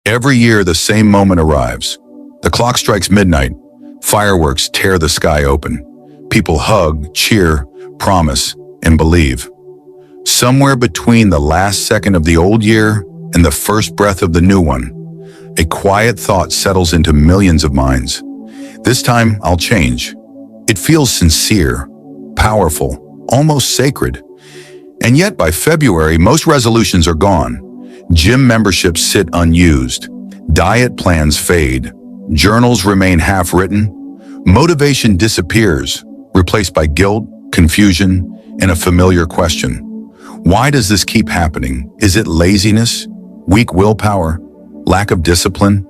Every year, the same moment arrives. The clock strikes midnight. Fireworks tear the sky open. People hug, cheer, promise, and believe. Somewhere between the last second of the old year and the first breath of the new one, a quiet thought settles into millions of minds. This time, I'll change. It feels sincere, powerful, almost sacred. And yet, by February, most resolutions are gone. Gym memberships sit unused. Diet plans fade. Journals remain half-written. Motivation disappears, replaced by guilt, confusion, and a familiar question. Why does this keep happening? Is it laziness, weak willpower, lack of discipline?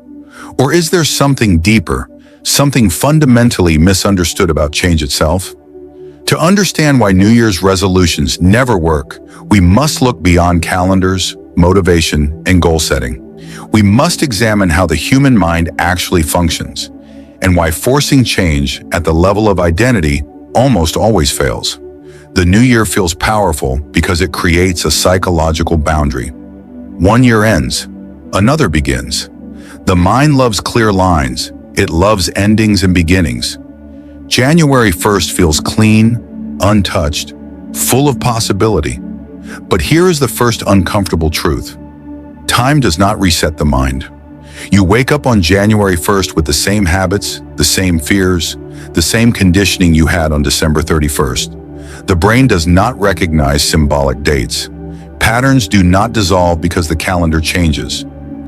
Or is there something deeper, something fundamentally misunderstood about change itself? To understand why New Year's resolutions never work, we must look beyond calendars, motivation, and goal setting. We must examine how the human mind actually functions, and why forcing change at the level of identity almost always fails. The new year feels powerful because it creates a psychological boundary. One year ends, another begins. The mind loves clear lines. It loves endings and beginnings. January 1st feels clean, untouched, full of possibility. But here is the first uncomfortable truth. Time does not reset the mind. You wake up on January 1st with the same habits, the same fears, the same conditioning you had on December 31st. The brain does not recognize symbolic dates. Patterns do not dissolve because the calendar changes.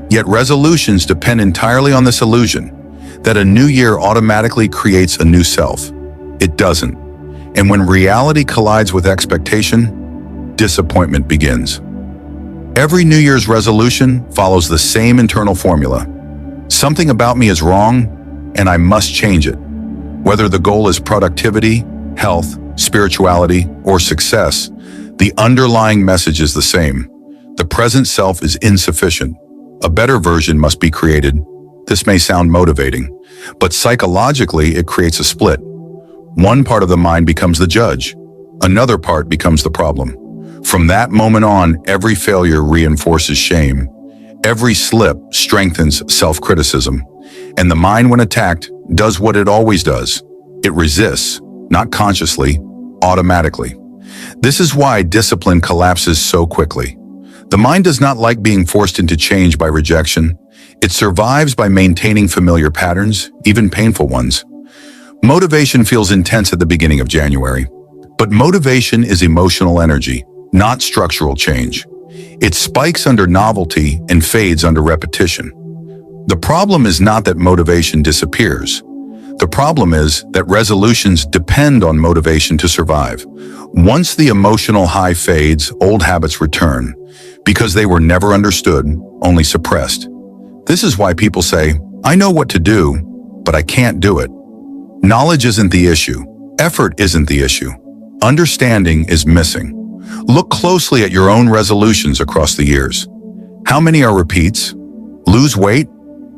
Yet resolutions depend entirely on this illusion that a new year automatically creates a new self. It doesn't. And when reality collides with expectation, disappointment begins. Every New Year's resolution follows the same internal formula. Something about me is wrong, and I must change it. Whether the goal is productivity, health, spirituality, or success, the underlying message is the same. The present self is insufficient. A better version must be created. This may sound motivating, but psychologically it creates a split. One part of the mind becomes the judge. Another part becomes the problem. From that moment on, every failure reinforces shame. Every slip strengthens self-criticism. And the mind, when attacked, does what it always does. It resists, not consciously, automatically. This is why discipline collapses so quickly. The mind does not like being forced into change by rejection. It survives by maintaining familiar patterns, even painful ones. Motivation feels intense at the beginning of January. But motivation is emotional energy, not structural change. It spikes under novelty and fades under repetition. The problem is not that motivation disappears. The problem is that resolutions depend on motivation to survive. Once the emotional high fades, old habits return, because they were never understood, only suppressed. This is why people say, I know what to do, but I can't do it. Knowledge isn't the issue. Effort isn't the issue. Understanding is missing. Look closely at your own resolutions across the years. How many are repeats? Lose weight?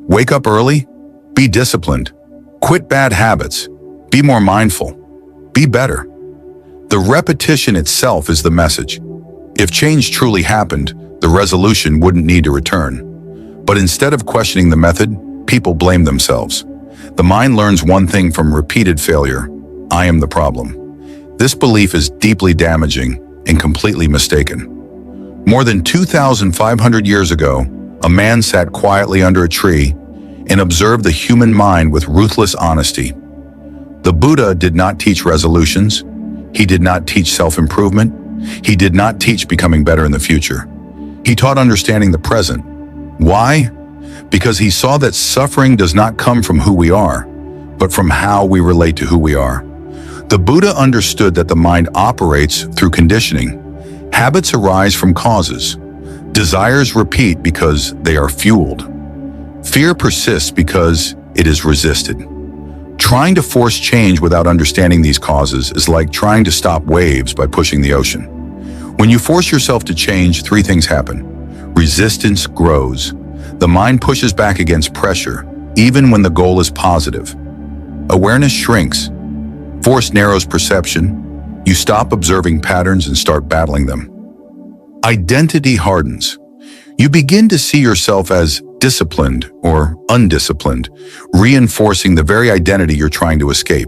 Wake up early? Be disciplined. Quit bad habits. Be more mindful. Be better. The repetition itself is the message. If change truly happened, the resolution wouldn't need to return. But instead of questioning the method, people blame themselves. The mind learns one thing from repeated failure: I am the problem. This belief is deeply damaging and completely mistaken. More than 2,500 years ago, a man sat quietly under a tree and observed the human mind with ruthless honesty. The Buddha did not teach resolutions. He did not teach self-improvement. He did not teach becoming better in the future. He taught understanding the present. Why? Because he saw that suffering does not come from who we are, but from how we relate to who we are. The Buddha understood that the mind operates through conditioning. Habits arise from causes. Desires repeat because they are fueled. Fear persists because it is resisted. Trying to force change without understanding these causes is like trying to stop waves by pushing the ocean. When you force yourself to change, three things happen. Resistance grows. The mind pushes back against pressure, even when the goal is positive. Awareness shrinks. Force narrows perception. You stop observing patterns and start battling them. Identity hardens. You begin to see yourself as disciplined or undisciplined, reinforcing the very identity you're trying to escape.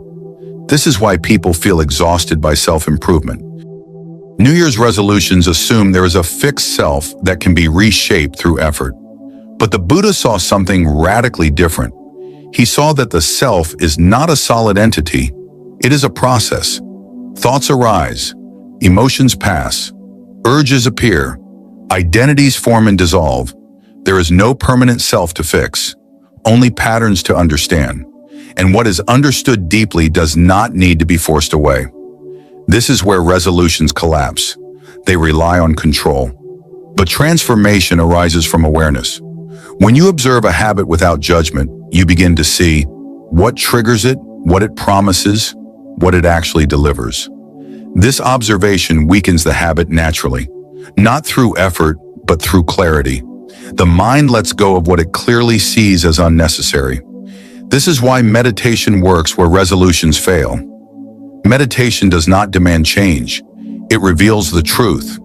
This is why people feel exhausted by self-improvement. New Year's resolutions assume there is a fixed self that can be reshaped through effort. But the Buddha saw something radically different. He saw that the self is not a solid entity, it is a process. Thoughts arise, emotions pass, urges appear, identities form and dissolve. There is no permanent self to fix, only patterns to understand. And what is understood deeply does not need to be forced away. This is where resolutions collapse. They rely on control. But transformation arises from awareness. When you observe a habit without judgment, you begin to see what triggers it, what it promises, what it actually delivers. This observation weakens the habit naturally, not through effort, but through clarity. The mind lets go of what it clearly sees as unnecessary. This is why meditation works where resolutions fail. Meditation does not demand change. It reveals the truth.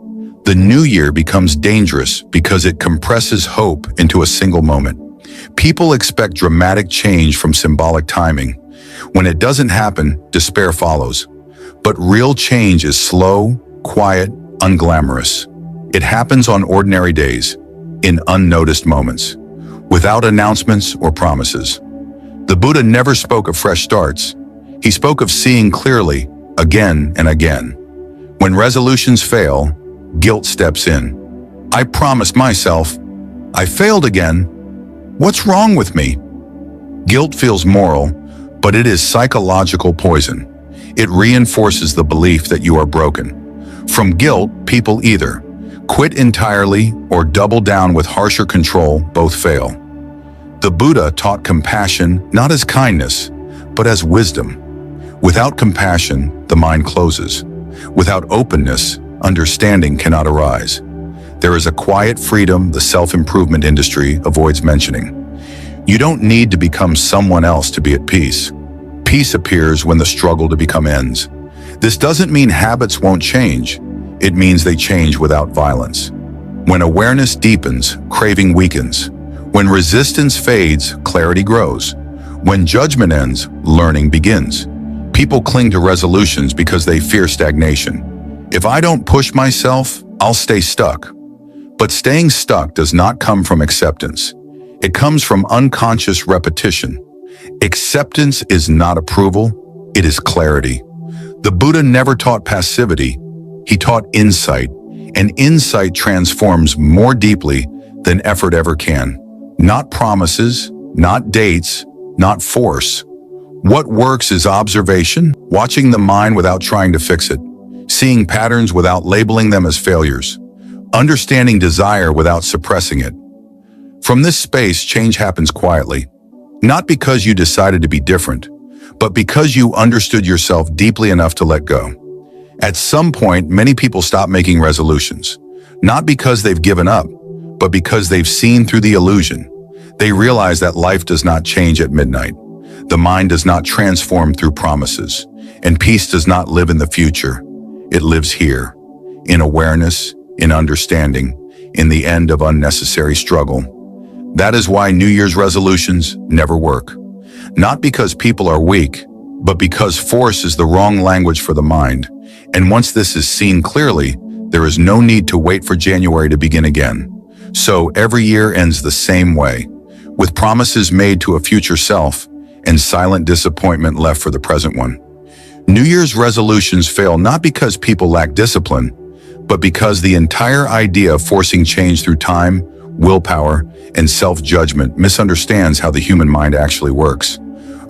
The new year becomes dangerous because it compresses hope into a single moment. People expect dramatic change from symbolic timing. When it doesn't happen, despair follows. But real change is slow, quiet, unglamorous. It happens on ordinary days, in unnoticed moments, without announcements or promises. The Buddha never spoke of fresh starts. He spoke of seeing clearly, again and again. When resolutions fail, guilt steps in. I promised myself. I failed again. What's wrong with me? Guilt feels moral, but it is psychological poison. It reinforces the belief that you are broken. From guilt, people either quit entirely or double down with harsher control. Both fail. The Buddha taught compassion not as kindness, but as wisdom. Without compassion, the mind closes. Without openness, understanding cannot arise. There is a quiet freedom the self-improvement industry avoids mentioning. You don't need to become someone else to be at peace. Peace appears when the struggle to become ends. This doesn't mean habits won't change. It means they change without violence. When awareness deepens, craving weakens. When resistance fades, clarity grows. When judgment ends, learning begins. People cling to resolutions because they fear stagnation. If I don't push myself, I'll stay stuck. But staying stuck does not come from acceptance. It comes from unconscious repetition. Acceptance is not approval, it is clarity. The Buddha never taught passivity, he taught insight, and insight transforms more deeply than effort ever can. Not promises, not dates, not force. What works is observation, watching the mind without trying to fix it, seeing patterns without labeling them as failures, understanding desire without suppressing it. From this space, change happens quietly, not because you decided to be different, but because you understood yourself deeply enough to let go. At some point, many people stop making resolutions, not because they've given up, but because they've seen through the illusion. They realize that life does not change at midnight. The mind does not transform through promises, and peace does not live in the future. It lives here, in awareness, in understanding, in the end of unnecessary struggle. That is why New Year's resolutions never work. Not because people are weak, but because force is the wrong language for the mind. And once this is seen clearly, there is no need to wait for January to begin again. So every year ends the same way, with promises made to a future self and silent disappointment left for the present one. New Year's resolutions fail not because people lack discipline, but because the entire idea of forcing change through time, willpower, and self-judgment misunderstands how the human mind actually works.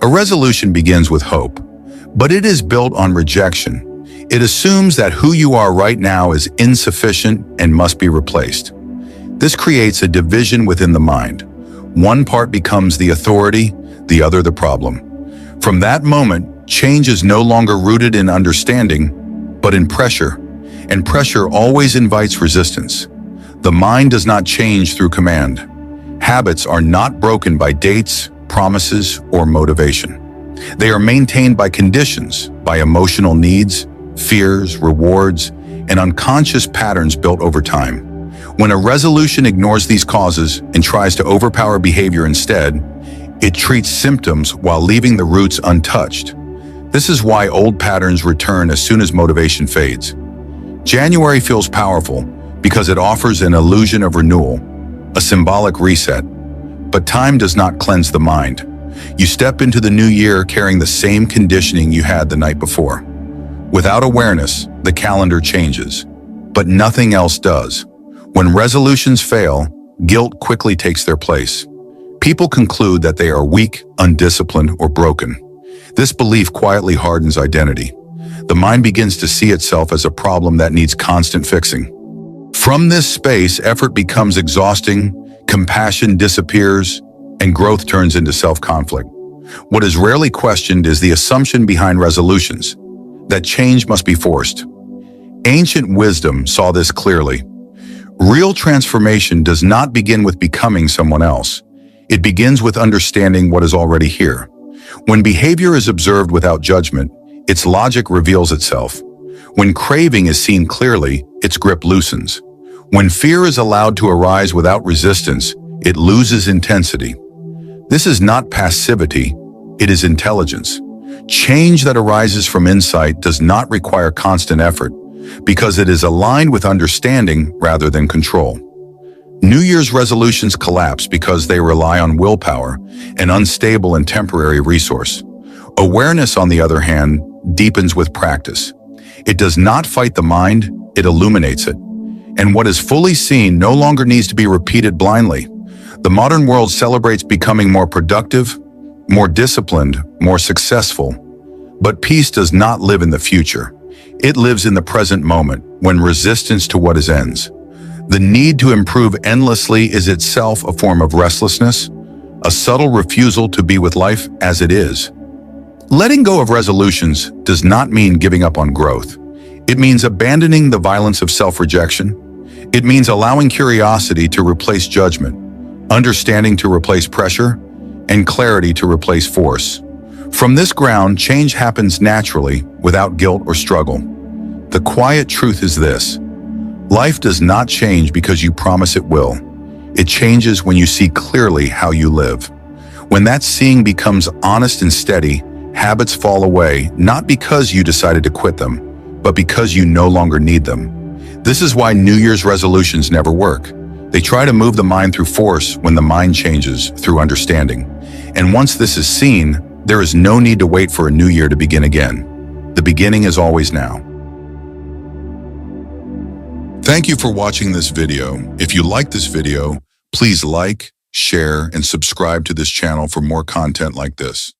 A resolution begins with hope, but it is built on rejection. It assumes that who you are right now is insufficient and must be replaced. This creates a division within the mind. One part becomes the authority, the other the problem. From that moment, change is no longer rooted in understanding, but in pressure, and pressure always invites resistance. The mind does not change through command. Habits are not broken by dates, promises, or motivation. They are maintained by conditions, by emotional needs, fears, rewards, and unconscious patterns built over time. When a resolution ignores these causes and tries to overpower behavior instead, it treats symptoms while leaving the roots untouched. This is why old patterns return as soon as motivation fades. January feels powerful because it offers an illusion of renewal, a symbolic reset. But time does not cleanse the mind. You step into the new year carrying the same conditioning you had the night before. Without awareness, the calendar changes, but nothing else does. When resolutions fail, guilt quickly takes their place. People conclude that they are weak, undisciplined, or broken. This belief quietly hardens identity. The mind begins to see itself as a problem that needs constant fixing. From this space, effort becomes exhausting, compassion disappears, and growth turns into self-conflict. What is rarely questioned is the assumption behind resolutions, that change must be forced. Ancient wisdom saw this clearly. Real transformation does not begin with becoming someone else. It begins with understanding what is already here. When behavior is observed without judgment, its logic reveals itself. When craving is seen clearly, its grip loosens. When fear is allowed to arise without resistance, it loses intensity. This is not passivity, it is intelligence. Change that arises from insight does not require constant effort because it is aligned with understanding rather than control. New Year's resolutions collapse because they rely on willpower, an unstable and temporary resource. Awareness, on the other hand, deepens with practice. It does not fight the mind, it illuminates it. And what is fully seen no longer needs to be repeated blindly. The modern world celebrates becoming more productive, more disciplined, more successful. But peace does not live in the future. It lives in the present moment, when resistance to what is ends. The need to improve endlessly is itself a form of restlessness, a subtle refusal to be with life as it is. Letting go of resolutions does not mean giving up on growth. It means abandoning the violence of self-rejection. It means allowing curiosity to replace judgment, understanding to replace pressure, and clarity to replace force. From this ground, change happens naturally, without guilt or struggle. The quiet truth is this: life does not change because you promise it will. It changes when you see clearly how you live. When that seeing becomes honest and steady, habits fall away, not because you decided to quit them, but because you no longer need them. This is why New Year's resolutions never work. They try to move the mind through force when the mind changes through understanding. And once this is seen, there is no need to wait for a new year to begin again. The beginning is always now. Thank you for watching this video. If you like this video, please like, share, and subscribe to this channel for more content like this.